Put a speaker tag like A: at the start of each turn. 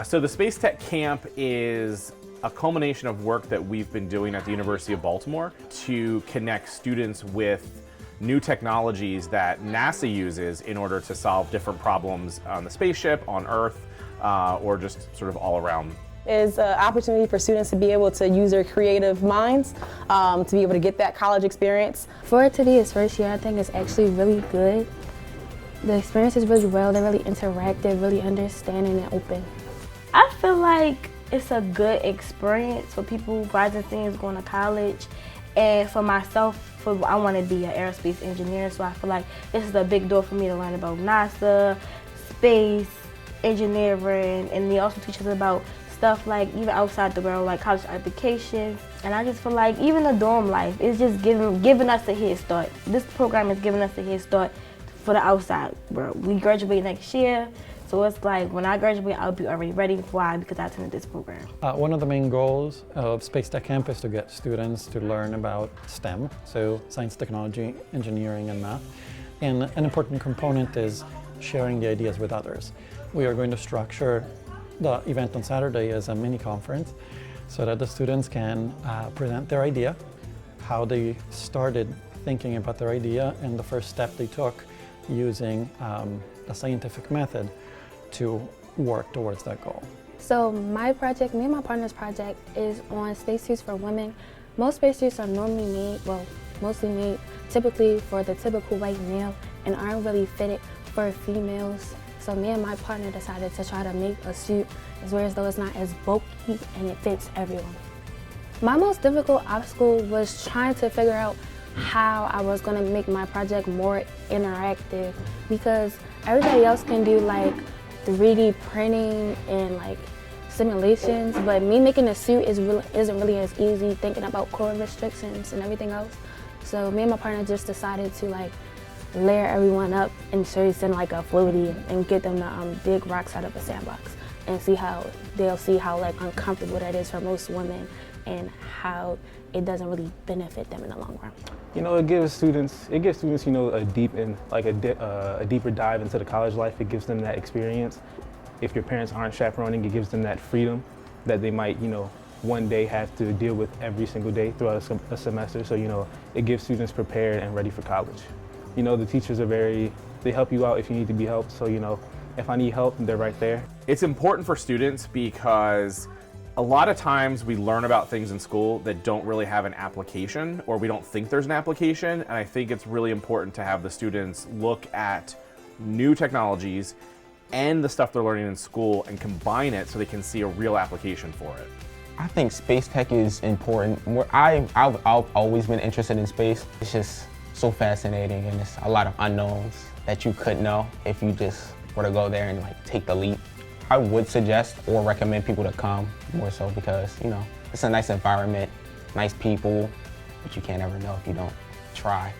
A: So the Space Tech Camp is a culmination of work that we've been doing at the University of Baltimore to connect students with new technologies that NASA uses in order to solve different problems on the spaceship, on Earth, or just sort of all around.
B: Is an opportunity for students to be able to use their creative minds, to be able to get that college experience.
C: For it to be his first year, I think it's actually really good. The experience is really well, they're really interactive, really understanding and open.
D: I feel like it's a good experience for people rising seniors going to college. And for myself, I want to be an aerospace engineer, so I feel like this is a big door for me to learn about NASA, space, engineering, and they also teach us about stuff like even outside the world, like college applications. And I just feel like even the dorm life is just giving us a head start. This program is giving us a head start for the outside world. We graduate next year, so it's like when I graduate, I'll be already ready. Why? Because I attended this program.
E: One of the main goals of Space Tech Camp is to get students to learn about STEM, so science, technology, engineering, and math. And an important component is sharing the ideas with others. We are going to structure the event on Saturday as a mini conference so that the students can present their idea, how they started thinking about their idea, and the first step they took using a scientific method to work towards that goal.
C: So my project, me and my partner's project, is on spacesuits for women. Most spacesuits are normally made, well, mostly made typically for the typical white male and aren't really fitted for females. So me and my partner decided to try to make a suit as though it's not as bulky and it fits everyone. My most difficult obstacle was trying to figure out how I was going to make my project more interactive, because everybody else can do like 3D printing and like simulations, but me making a suit isn't really as easy, thinking about core restrictions and everything else. So me and my partner just decided to like layer everyone up and shirts in like a floaty and get them to dig rocks out of a sandbox and they'll see how like uncomfortable that is for most women and how it doesn't really benefit them in the long run.
F: You know, it gives students, you know, a deeper dive into the college life. It gives them that experience. If your parents aren't chaperoning, it gives them that freedom that they might, you know, one day have to deal with every single day throughout a semester. So, you know, it gives students prepared and ready for college. You know, the teachers are they help you out if you need to be helped. So, you know, if I need help, they're right there.
A: It's important for students because a lot of times we learn about things in school that don't really have an application, or we don't think there's an application. And I think it's really important to have the students look at new technologies and the stuff they're learning in school and combine it so they can see a real application for it.
G: I think space tech is important. I've always been interested in space. It's just so fascinating, and it's a lot of unknowns that you could know if you just were to go there and like take the leap. I would suggest or recommend people to come more so because, you know, it's a nice environment, nice people, but you can't ever know if you don't try.